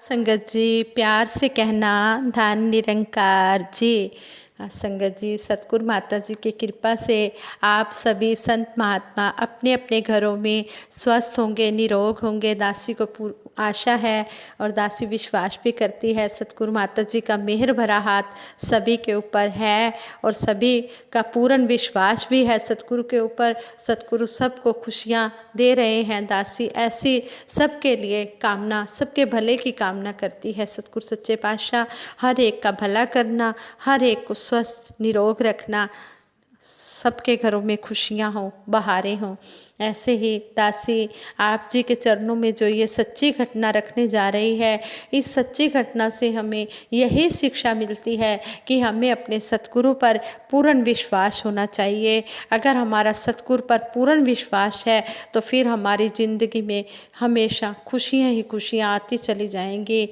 संगत जी, प्यार से कहना धन निरंकार जी। संगत जी, सतगुरु माता जी की कृपा से आप सभी संत महात्मा अपने अपने घरों में स्वस्थ होंगे, निरोग होंगे। दासी को आशा है और दासी विश्वास भी करती है। सतगुरु माता जी का मेहर भरा हाथ सभी के ऊपर है और सभी का पूर्ण विश्वास भी है सतगुरु के ऊपर। सतगुरु सबको खुशियाँ दे रहे हैं। दासी ऐसी सबके लिए कामना, सबके भले की कामना करती है। सतगुरु सच्चे पातशाह हर एक का भला करना, हर एक को स्वस्थ निरोग रखना, सबके घरों में खुशियाँ हों, बहारें हों। ऐसे ही दासी आप जी के चरणों में जो ये सच्ची घटना रखने जा रही है, इस सच्ची घटना से हमें यही शिक्षा मिलती है कि हमें अपने सतगुरु पर पूर्ण विश्वास होना चाहिए। अगर हमारा सतगुरु पर पूर्ण विश्वास है तो फिर हमारी ज़िंदगी में हमेशा खुशियाँ ही खुशियाँ आती चली जाएंगी।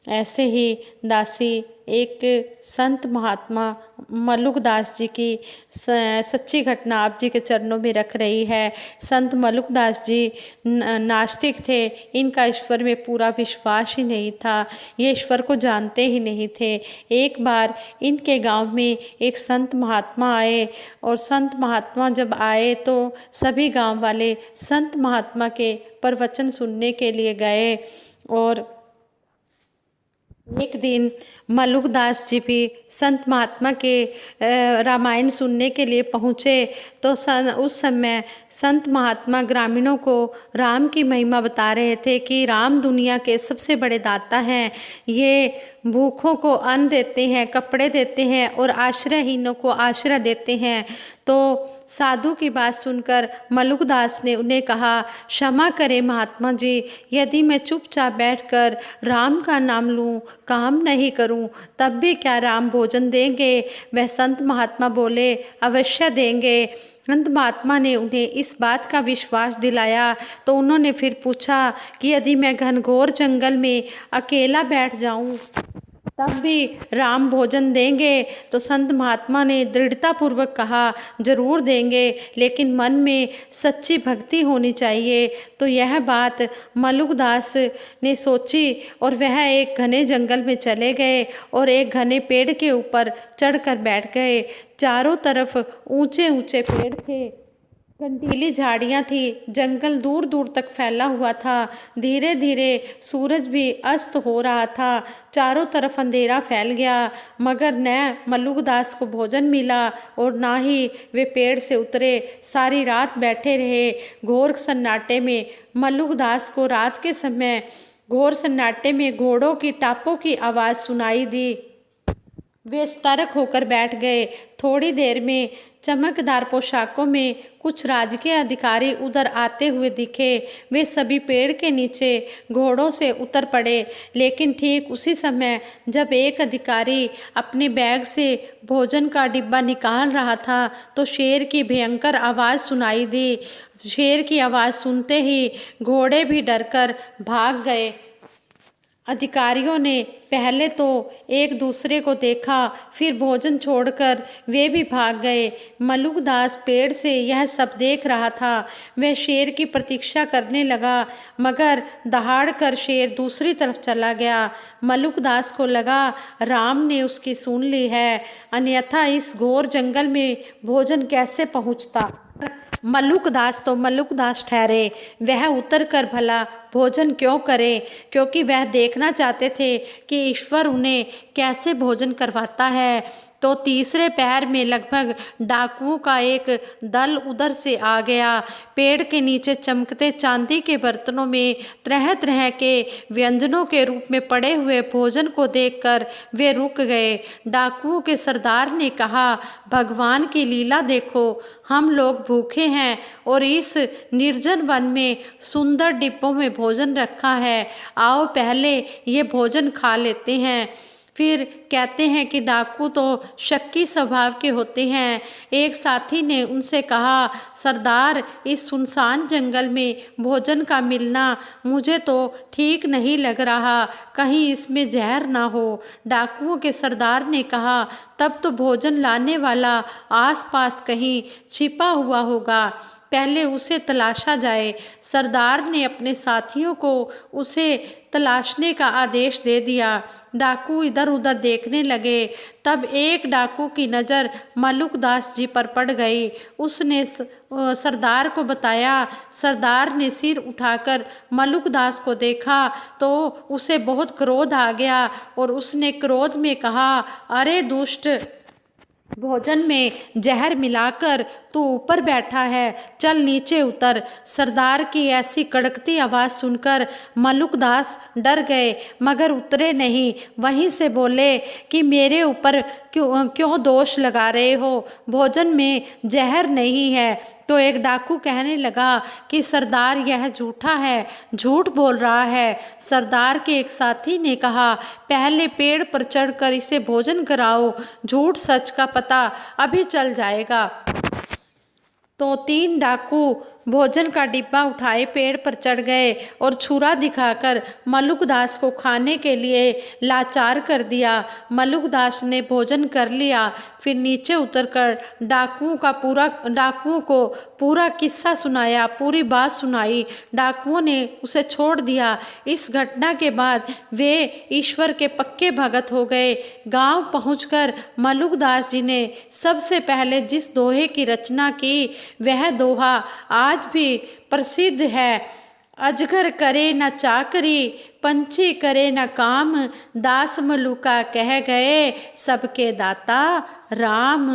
ऐसे ही दासी एक संत महात्मा मलुकदास जी की सच्ची घटना आप जी के चरणों में रख रही है। संत मलुकदास जी नास्तिक थे, इनका ईश्वर में पूरा विश्वास ही नहीं था, ये ईश्वर को जानते ही नहीं थे। एक बार इनके गांव में एक संत महात्मा आए और संत महात्मा जब आए तो सभी गांव वाले संत महात्मा के प्रवचन सुनने के लिए गए। और एक दिन मलुकदास जी भी संत महात्मा के रामायण सुनने के लिए पहुँचे तो उस समय संत महात्मा ग्रामीणों को राम की महिमा बता रहे थे कि राम दुनिया के सबसे बड़े दाता हैं। ये भूखों को अन्न देते हैं, कपड़े देते हैं और आश्रयहीनों को आश्रय देते हैं। तो साधु की बात सुनकर मलुकदास ने उन्हें कहा, क्षमा करें महात्मा जी, यदि मैं चुपचाप बैठकर राम का नाम लूं, काम नहीं करूं, तब भी क्या राम भोजन देंगे? वह संत महात्मा बोले, अवश्य देंगे। संत महात्मा ने उन्हें इस बात का विश्वास दिलाया। तो उन्होंने फिर पूछा कि यदि मैं घनघोर जंगल में अकेला बैठ जाऊं तब भी राम भोजन देंगे? तो संत महात्मा ने दृढ़तापूर्वक कहा, जरूर देंगे, लेकिन मन में सच्ची भक्ति होनी चाहिए। तो यह बात मलुकदास ने सोची और वह एक घने जंगल में चले गए और एक घने पेड़ के ऊपर चढ़कर बैठ गए। चारों तरफ ऊंचे ऊंचे पेड़ थे, कंटीली झाड़ियाँ थी, जंगल दूर दूर तक फैला हुआ था। धीरे धीरे सूरज भी अस्त हो रहा था, चारों तरफ अंधेरा फैल गया, मगर न मलुकदास को भोजन मिला और ना ही वे पेड़ से उतरे। सारी रात बैठे रहे घोर सन्नाटे में। मलुकदास को रात के समय घोर सन्नाटे में घोड़ों की टापों की आवाज़ सुनाई दी। वे सतर्क होकर बैठ गए। थोड़ी देर में चमकदार पोशाकों में कुछ राजकीय अधिकारी उधर आते हुए दिखे। वे सभी पेड़ के नीचे घोड़ों से उतर पड़े। लेकिन ठीक उसी समय जब एक अधिकारी अपने बैग से भोजन का डिब्बा निकाल रहा था तो शेर की भयंकर आवाज़ सुनाई दी। शेर की आवाज़ सुनते ही घोड़े भी डरकर भाग गए। अधिकारियों ने पहले तो एक दूसरे को देखा, फिर भोजन छोड़कर वे भी भाग गए। मलुकदास पेड़ से यह सब देख रहा था। वह शेर की प्रतीक्षा करने लगा, मगर दहाड़ कर शेर दूसरी तरफ चला गया। मलुकदास को लगा राम ने उसकी सुन ली है, अन्यथा इस घोर जंगल में भोजन कैसे पहुंचता। मलुकदास तो मलुकदास ठहरे, वह उतर कर भला भोजन क्यों करे, क्योंकि वह देखना चाहते थे कि ईश्वर उन्हें कैसे भोजन करवाता है। तो तीसरे पहर में लगभग डाकुओं का एक दल उधर से आ गया। पेड़ के नीचे चमकते चांदी के बर्तनों में तरह तरह के व्यंजनों के रूप में पड़े हुए भोजन को देखकर वे रुक गए। डाकुओं के सरदार ने कहा, भगवान की लीला देखो, हम लोग भूखे हैं और इस निर्जन वन में सुंदर डिब्बों में भोजन रखा है, आओ पहले ये भोजन खा लेते हैं। फिर कहते हैं कि डाकू तो शक्की स्वभाव के होते हैं। एक साथी ने उनसे कहा, सरदार, इस सुनसान जंगल में भोजन का मिलना मुझे तो ठीक नहीं लग रहा, कहीं इसमें जहर ना हो। डाकुओं के सरदार ने कहा, तब तो भोजन लाने वाला आसपास कहीं छिपा हुआ होगा। पहले उसे तलाशा जाए। सरदार ने अपने साथियों को उसे तलाशने का आदेश दे दिया। डाकू इधर उधर देखने लगे। तब एक डाकू की नज़र मलुकदास जी पर पड़ गई। उसने सरदार को बताया। सरदार ने सिर उठाकर मलुकदास को देखा तो उसे बहुत क्रोध आ गया और उसने क्रोध में कहा, अरे दुष्ट, भोजन में जहर मिलाकर तू ऊपर बैठा है, चल नीचे उतर। सरदार की ऐसी कड़कती आवाज़ सुनकर मलुकदास डर गए मगर उतरे नहीं। वहीं से बोले कि मेरे ऊपर क्यों क्यों दोष लगा रहे हो, भोजन में जहर नहीं है। तो एक डाकू कहने लगा कि सरदार यह झूठा है, झूठ बोल रहा है। सरदार के एक साथी ने कहा, पहले पेड़ पर चढ़कर इसे भोजन कराओ, झूठ सच का पता अभी चल जाएगा। तो 3 डाकू भोजन का डिब्बा उठाए पेड़ पर चढ़ गए और छुरा दिखाकर मलुकदास को खाने के लिए लाचार कर दिया। मलुकदास ने भोजन कर लिया। फिर नीचे उतरकर डाकुओं को पूरा किस्सा सुनाया, पूरी बात सुनाई। डाकुओं ने उसे छोड़ दिया। इस घटना के बाद वे ईश्वर के पक्के भगत हो गए। गांव पहुंचकर मलुकदास जी ने सबसे पहले जिस दोहे की रचना की वह दोहा आज भी प्रसिद्ध है। अजगर करे न चाकरी, पंछी करे न काम, दास मलुका कह गए सबके दाता राम।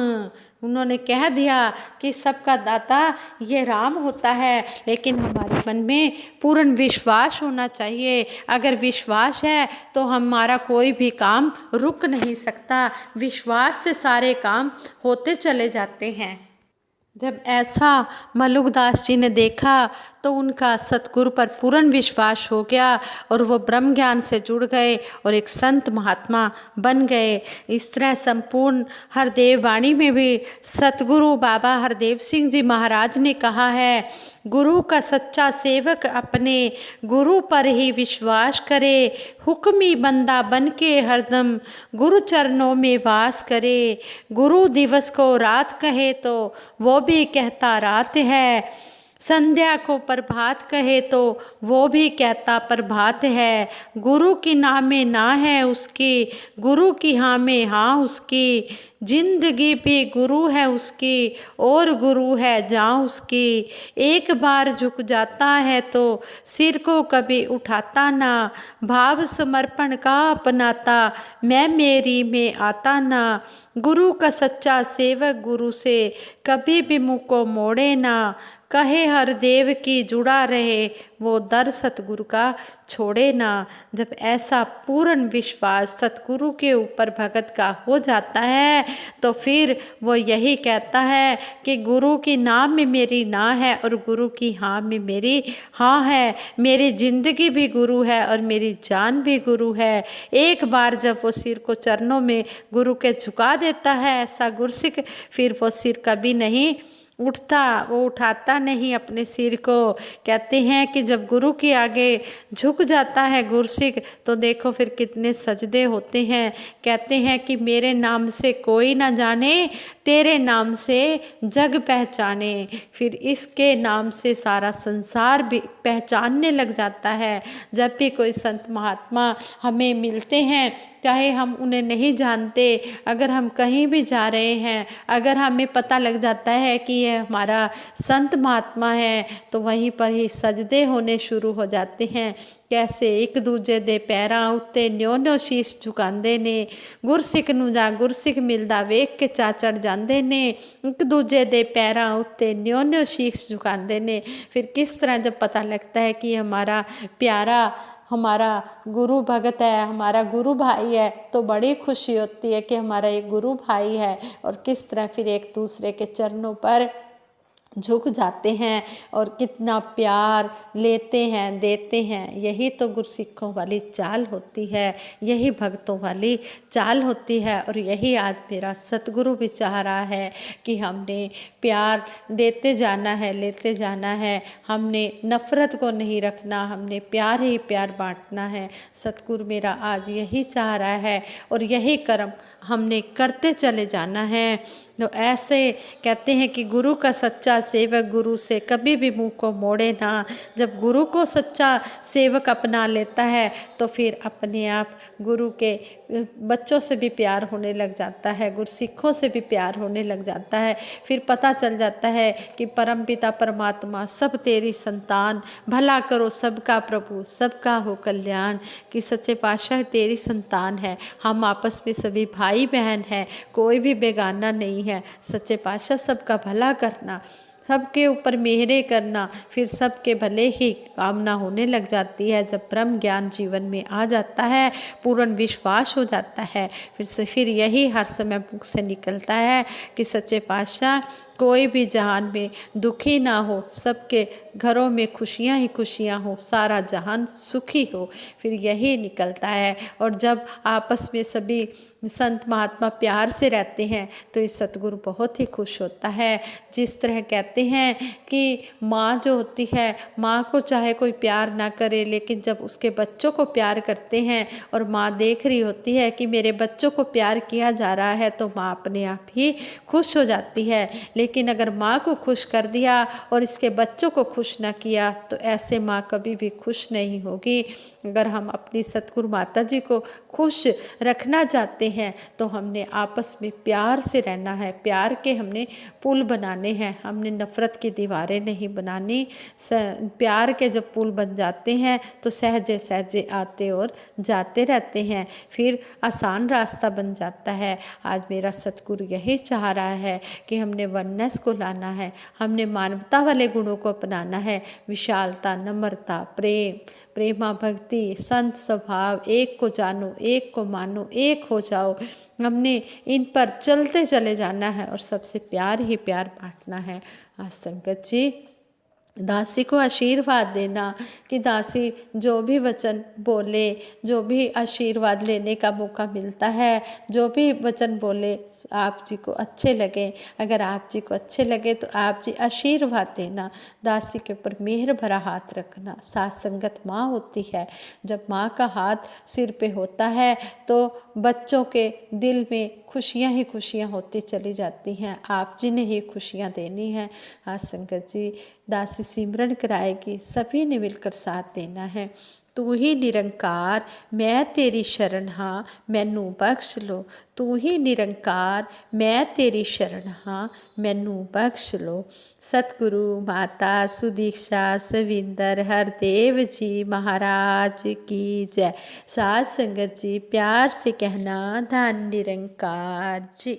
उन्होंने कह दिया कि सबका दाता ये राम होता है, लेकिन हमारे मन में पूर्ण विश्वास होना चाहिए। अगर विश्वास है तो हमारा कोई भी काम रुक नहीं सकता। विश्वास से सारे काम होते चले जाते हैं। जब ऐसा मलुकदास जी ने देखा तो उनका सतगुरु पर पूर्ण विश्वास हो गया और वो ब्रह्म ज्ञान से जुड़ गए और एक संत महात्मा बन गए। इस तरह संपूर्ण हरदेव वाणी में भी सतगुरु बाबा हरदेव सिंह जी महाराज ने कहा है, गुरु का सच्चा सेवक अपने गुरु पर ही विश्वास करे, हुक्मी बंदा बन के हरदम गुरु चरणों में वास करे। गुरु दिवस को रात कहे तो वो भी कहता रात है, संध्या को प्रभात कहे तो वो भी कहता प्रभात है। गुरु की ना में ना है उसकी, गुरु की हाँ में हाँ उसकी, जिंदगी भी गुरु है उसकी और गुरु है जान उसकी। एक बार झुक जाता है तो सिर को कभी उठाता ना, भाव समर्पण का अपनाता मैं मेरी में आता ना। गुरु का सच्चा सेवक गुरु से कभी भी मुँह को मोड़े ना, कहे हर देव की जुड़ा रहे वो दर सतगुरु का छोड़े ना। जब ऐसा पूर्ण विश्वास सतगुरु के ऊपर भगत का हो जाता है तो फिर वो यही कहता है कि गुरु की नाम में मेरी ना है और गुरु की हाँ में मेरी हाँ है। मेरी जिंदगी भी गुरु है और मेरी जान भी गुरु है। एक बार जब वो सिर को चरणों में गुरु के झुका देता है ऐसा गुरसिक, फिर वो सिर कभी नहीं उठता, वो उठाता नहीं अपने सिर को। कहते हैं कि जब गुरु के आगे झुक जाता है गुरसिक तो देखो फिर कितने सजदे होते हैं। कहते हैं कि मेरे नाम से कोई ना जाने, तेरे नाम से जग पहचाने। फिर इसके नाम से सारा संसार भी पहचानने लग जाता है। जब भी कोई संत महात्मा हमें मिलते हैं, चाहे हम उन्हें नहीं जानते, अगर हम कहीं भी जा रहे हैं, अगर हमें पता लग जाता है कि ये हमारा संत महात्मा है तो वहीं पर ही सजदे होने शुरू हो जाते हैं। कैसे एक दूजे दे पैरां उत्ते न्यो न्यो शीश झुकांदे ने, गुरसिख नूं जा गुरसिख मिलदा वेख के चा चढ़ जांदे ने, एक दूजे दे पैरां उत्ते न्यो न्यो शीश झुकांदे ने। फिर किस तरह जब पता लगता है कि हमारा प्यारा हमारा गुरु भगत है, हमारा गुरु भाई है, तो बड़ी खुशी होती है कि हमारा एक गुरु भाई है। और किस तरह फिर एक दूसरे के चरणों पर झुक जाते हैं और कितना प्यार लेते हैं, देते हैं। यही तो गुरसिखों वाली चाल होती है, यही भक्तों वाली चाल होती है। और यही आज मेरा सतगुरु भी चाह रहा है कि हमने प्यार देते जाना है, लेते जाना है। हमने नफ़रत को नहीं रखना, हमने प्यार ही प्यार बांटना है। सतगुरु मेरा आज यही चाह रहा है और यही कर्म हमने करते चले जाना है। तो ऐसे कहते हैं कि गुरु का सच्चा सेवक गुरु से कभी भी मुंह को मोड़े ना। जब गुरु को सच्चा सेवक अपना लेता है तो फिर अपने आप गुरु के बच्चों से भी प्यार होने लग जाता है, गुरसिखों से भी प्यार होने लग जाता है। फिर पता चल जाता है कि परमपिता परमात्मा सब तेरी संतान, भला करो सबका प्रभु, सबका हो कल्याण, कि सच्चे पातशाह तेरी संतान है, हम आपस में सभी भाई बहन हैं, कोई भी बेगाना नहीं है। सच्चे पातशाह सबका भला करना, सबके ऊपर मेहरे करना, फिर सबके भले ही कामना होने लग जाती है। जब ब्रह्म ज्ञान जीवन में आ जाता है, पूर्ण विश्वास हो जाता है, फिर यही हर समय मुख से निकलता है कि सच्चे पातशाह कोई भी जहान में दुखी ना हो, सबके घरों में खुशियाँ ही खुशियाँ हो, सारा जहान सुखी हो, फिर यही निकलता है। और जब आपस में सभी संत महात्मा प्यार से रहते हैं तो इस सतगुरु बहुत ही खुश होता है। जिस तरह कहते हैं कि माँ जो होती है, माँ को चाहे कोई प्यार ना करे, लेकिन जब उसके बच्चों को प्यार करते हैं और माँ देख रही होती है कि मेरे बच्चों को प्यार किया जा रहा है, तो माँ अपने आप ही खुश हो जाती है। लेकिन अगर माँ को खुश कर दिया और इसके बच्चों को खुश ना किया तो ऐसे माँ कभी भी खुश नहीं होगी। अगर हम अपनी सतगुरु माता जी को खुश रखना चाहते हैं तो हमने आपस में प्यार से रहना है, प्यार के हमने पुल बनाने हैं, हमने नफ़रत की दीवारें नहीं बनानी। प्यार के जब पुल बन जाते हैं तो सहजे सहजे आते और जाते रहते हैं, फिर आसान रास्ता बन जाता है। आज मेरा सतगुरु यही चाह रहा है कि हमने वननेस को लाना है, हमने मानवता वाले गुणों को अपनाना है, विशालता, नम्रता, प्रेम, प्रेमा भक्ति, संत स्वभाव, एक को जानो, एक को मानो, एक हो जाओ। हमने इन पर चलते चले जाना है और सबसे प्यार ही प्यार बांटना है। आज संगत जी दासी को आशीर्वाद देना कि दासी जो भी वचन बोले, जो भी आशीर्वाद लेने का मौका मिलता है, जो भी वचन बोले आप जी को अच्छे लगे। अगर आप जी को अच्छे लगे तो आप जी आशीर्वाद देना, दासी के ऊपर मेहर भरा हाथ रखना। साथ संगत माँ होती है, जब माँ का हाथ सिर पे होता है तो बच्चों के दिल में खुशियाँ ही खुशियाँ होती चली जाती हैं। आप जी ने ही खुशियाँ देनी है। आज संगत जी दासी सिमरन कराएगी, सभी ने मिलकर साथ देना है। तू ही निरंकार मैं तेरी शरण हाँ, मैनू बख्श लो। तू ही निरंकार मैं तेरी शरण हाँ, मैनू बख्श लो। सतगुरु माता सुदीक्षा सविंदर हरदेव जी महाराज की जय। साध संगत जी प्यार से कहना धन निरंकार जी।